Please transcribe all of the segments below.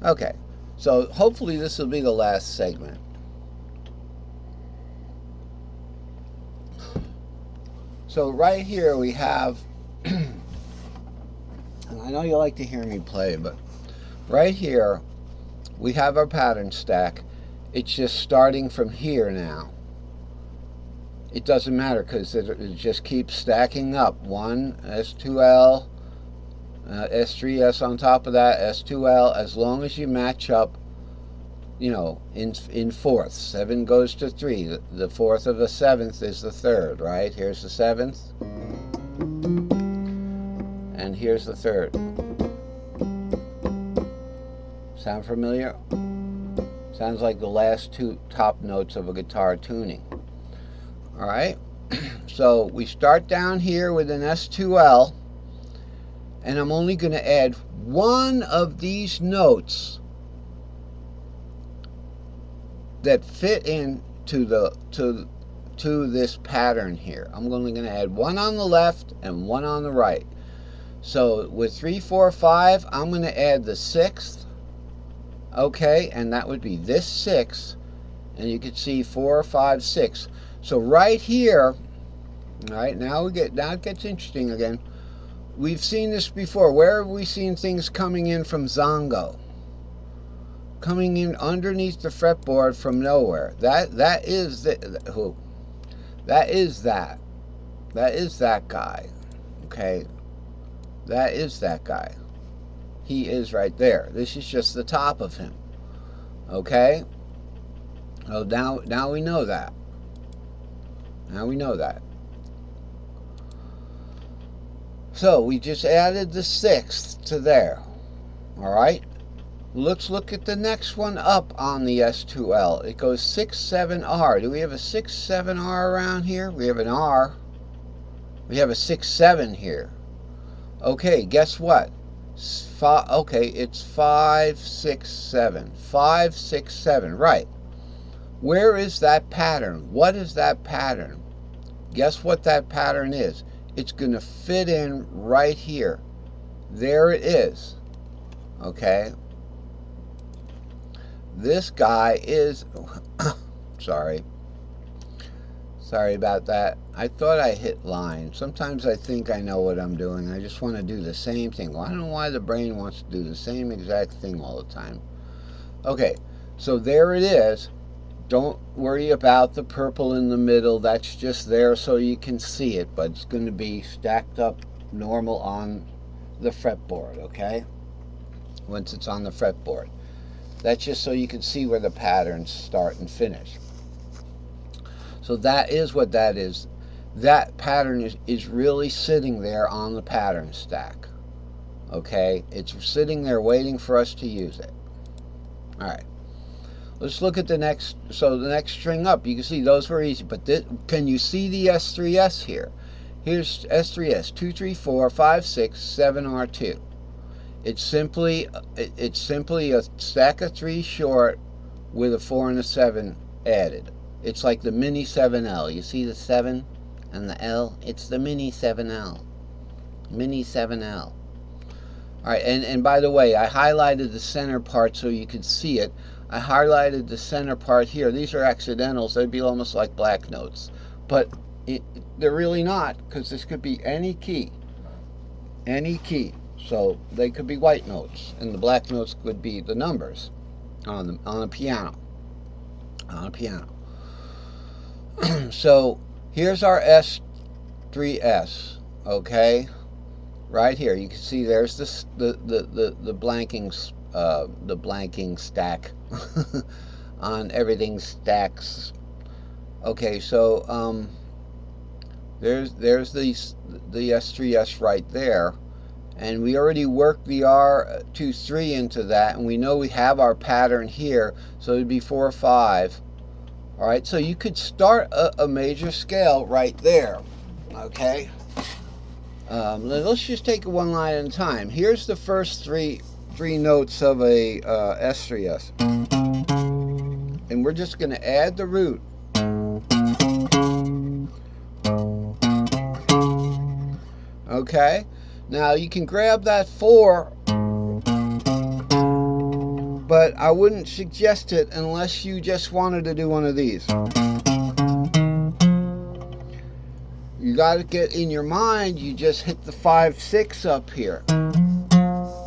Okay, so hopefully this will be the last segment. So right here we have, and I know you like to hear me play, but right here we have our pattern stack. It's just starting from here now. It doesn't matter because it just keeps stacking up. 1 S2L, S3S on top of that, S2L, as long as you match up, in fourths. 7 goes to 3. The fourth of a seventh is the third, right? Here's the seventh, and here's the third. Sound familiar? Sounds like the last two top notes of a guitar tuning. All right? So we start down here with an S2L, and I'm only going to add one of these notes that fit in to this pattern here. I'm only going to add one on the left and one on the right. So with 3, 4, 5, I'm going to add the sixth. Okay, and that would be this sixth, and you can see 4, 5, 6. So right here, all right, now it gets interesting again. We've seen this before. Where have we seen things coming in from Zongo? Coming in underneath the fretboard from nowhere. That is that guy. Okay, that is that guy. He is right there. This is just the top of him. Okay. Oh, now we know that. Now we know that. So we just added the sixth to there. All right. Let's look at the next one up on the S2L. It goes 6, 7R. Do we have a 6, 7R around here? We have an R. We have a 6, 7 here. Okay, guess what? Okay, it's 5, 6, 7. 5, 6, 7. Right. Where is that pattern? What is that pattern? Guess what that pattern is? It's going to fit in right here. There it is. Okay. This guy is sorry about that. I thought I hit line. Sometimes I think I know what I'm doing. I just want to do the same thing. Well, I don't know why the brain wants to do the same exact thing all the time. Okay, so there it is. Don't worry about the purple in the middle. That's just there so you can see it, but it's going to be stacked up normal on the fretboard, okay? Once it's on the fretboard. That's just so you can see where the patterns start and finish. So that is what that is. That pattern is really sitting there on the pattern stack. Okay? It's sitting there waiting for us to use it. Alright. Let's look at the next. So the next string up, you can see those were easy. But can you see the S3S here? Here's S3S. 2, 3, 4, 5, 6, 7, R2. It's simply a stack of 3 short with a 4 and a 7 added. It's like the mini 7L. You see the 7 and the L? It's the mini 7L. Mini 7L. Alright, and by the way, I highlighted the center part so you could see it. I highlighted the center part here. These are accidentals. They'd be almost like black notes. But they're really not, because this could be any key. Any key. So they could be white notes, and the black notes could be the numbers on a piano. On a piano. So here's our S3S. Okay, right here you can see there's the blanking stack on everything stacks. Okay, so there's the S3S right there. And we already worked the R2-3 into that, and we know we have our pattern here, so it'd be 4, 5. All right, so you could start a major scale right there. Okay, let's just take it one line at a time. Here's the first three notes of a S3S, and we're just going to add the root. Okay. Now you can grab that 4 but I wouldn't suggest it unless you just wanted to do one of these. You got to get in your mind, you just hit the 5-6 up here.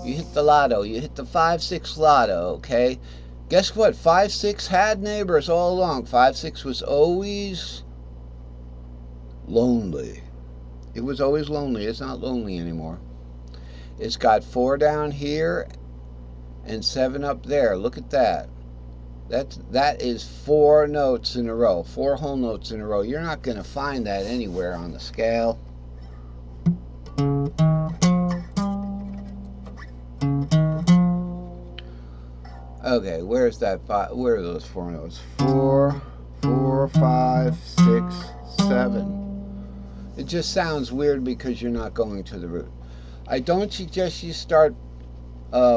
You hit the lotto, you hit the 5-6 lotto, okay? Guess what? 5-6 had neighbors all along. 5-6 was always lonely. It was always lonely. It's not lonely anymore. It's got 4 down here and 7 up there. Look at that. That is 4 notes in a row. 4 whole notes in a row. You're not going to find that anywhere on the scale. Okay, where's that 5? Where are those 4 notes? 4, 4, 5, 6, 7. It just sounds weird because you're not going to the root. I don't suggest you start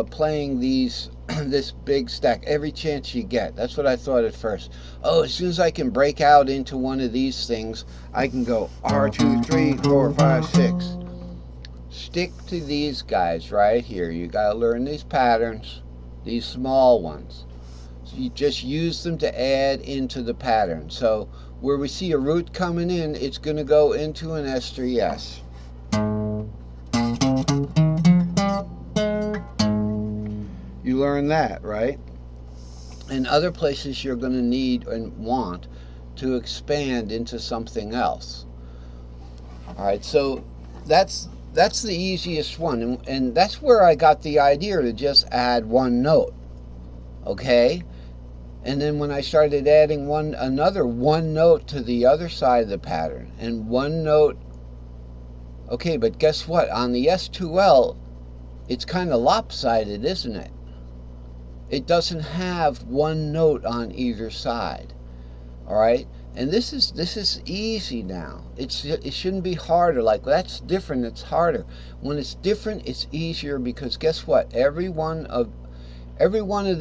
playing these this big stack every chance you get. That's what I thought at first. Oh, as soon as I can break out into one of these things, I can go R2, 3, 4, 5, 6. Stick to these guys right here. You got to learn these patterns, these small ones. So you just use them to add into the pattern. So where we see a root coming in, it's going to go into an S3S. You learn that, right? And other places you're going to need and want to expand into something else. All right, so that's the easiest one, and that's where I got the idea to just add one note. Okay, and then when I started adding another one note to the other side of the pattern, and one note. Okay, but guess what? On the S2L, it's kind of lopsided, isn't it? It doesn't have one note on either side. All right, and this is easy now. It shouldn't be harder. Like, that's different. It's harder. When it's different, it's easier, because guess what? Every one of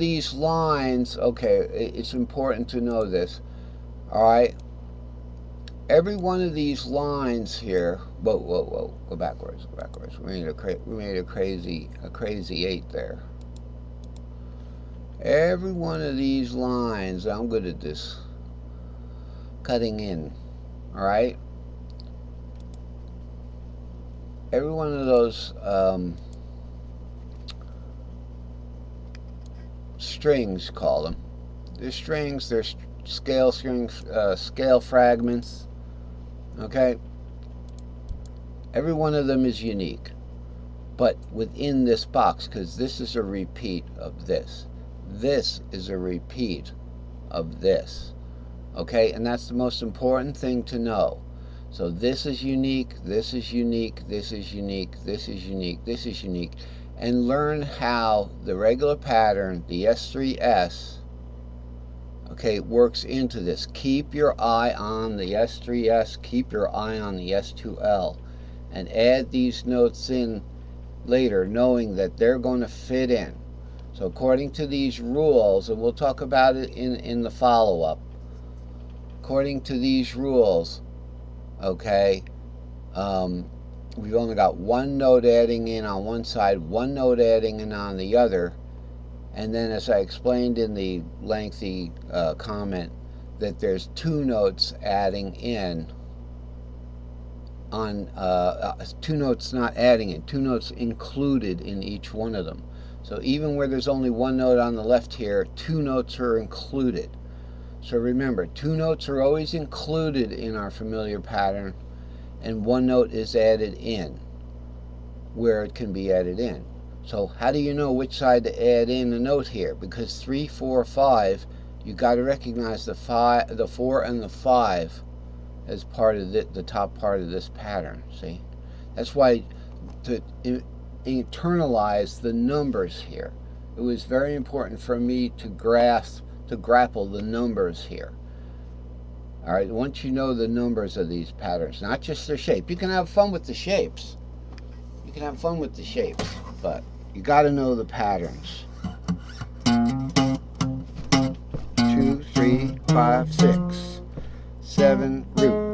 these lines. Okay, it's important to know this. All right, every one of these lines here. Whoa! Go backwards. We made a crazy 8 there. Every one of these lines, I'm good at this, cutting in, all right? Every one of those strings, call them. They're strings, they're scale strings, scale fragments, okay? Every one of them is unique, but within this box, because this is a repeat of this. This is a repeat of this. Okay, and that's the most important thing to know. So this is unique, this is unique, this is unique, this is unique, this is unique. And learn how the regular pattern, the S3S, okay, works into this. Keep your eye on the S3S, keep your eye on the S2L, and add these notes in later, knowing that they're going to fit in. So according to these rules, and we'll talk about it in the follow-up, according to these rules, okay, we've only got one note adding in on one side, one note adding in on the other, and then, as I explained in the lengthy comment, that there's 2 notes adding in on 2 notes not adding in, 2 notes included in each one of them. So even where there's only one note on the left here, 2 notes are included. So remember, 2 notes are always included in our familiar pattern, and 1 note is added in where it can be added in. So how do you know which side to add in a note here? Because 3, 4, 5, you got to recognize the 4 and the 5 as part of the top part of this pattern. See, that's why to internalize the numbers here, it was very important for me to grapple the numbers here. All right, once you know the numbers of these patterns, not just their shape. You can have fun with the shapes. You can have fun with the shapes, but you got to know the patterns. 2, 3, 5, 6, 7 root.